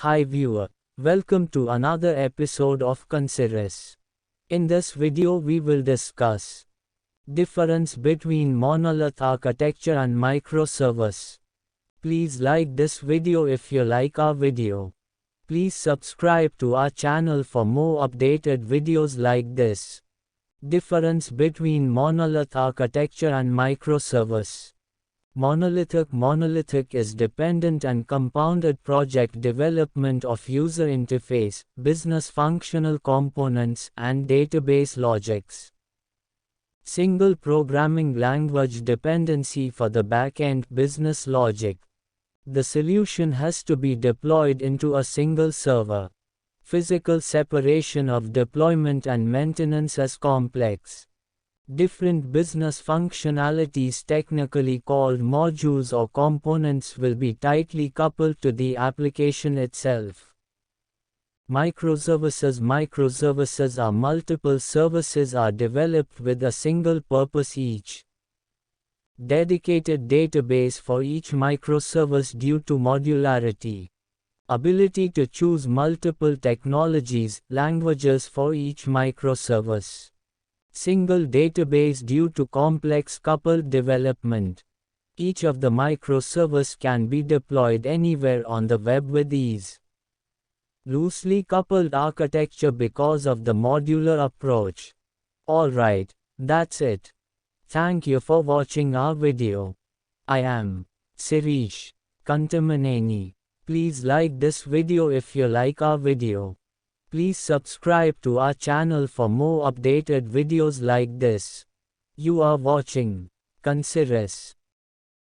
Hi viewer, welcome to another episode of Kansiris. In this video we will discuss difference between monolith architecture and microservice. Please like this video if you like our video. Please subscribe to our channel for more updated videos like this. Difference between monolith architecture and microservice. Monolithic is dependent and compounded project development of user interface, business functional components, and database logics. Single programming language dependency for the backend business logic. The solution has to be deployed into a single server. Physical separation of deployment and maintenance is complex. Different business functionalities, technically called modules or components, will be tightly coupled to the application itself. Microservices are multiple services are developed with a single purpose each. Dedicated database for each microservice due to modularity. Ability to choose multiple technologies, languages for each microservice. Single database due to complex coupled development. Each of the microservices can be deployed anywhere on the web with ease. Loosely coupled architecture because of the modular approach. Alright, that's it. Thank you for watching our video. I am Sirish Kantamaneni. Please like this video if you like our video. Please subscribe to our channel for more updated videos like this. You are watching Kansiris.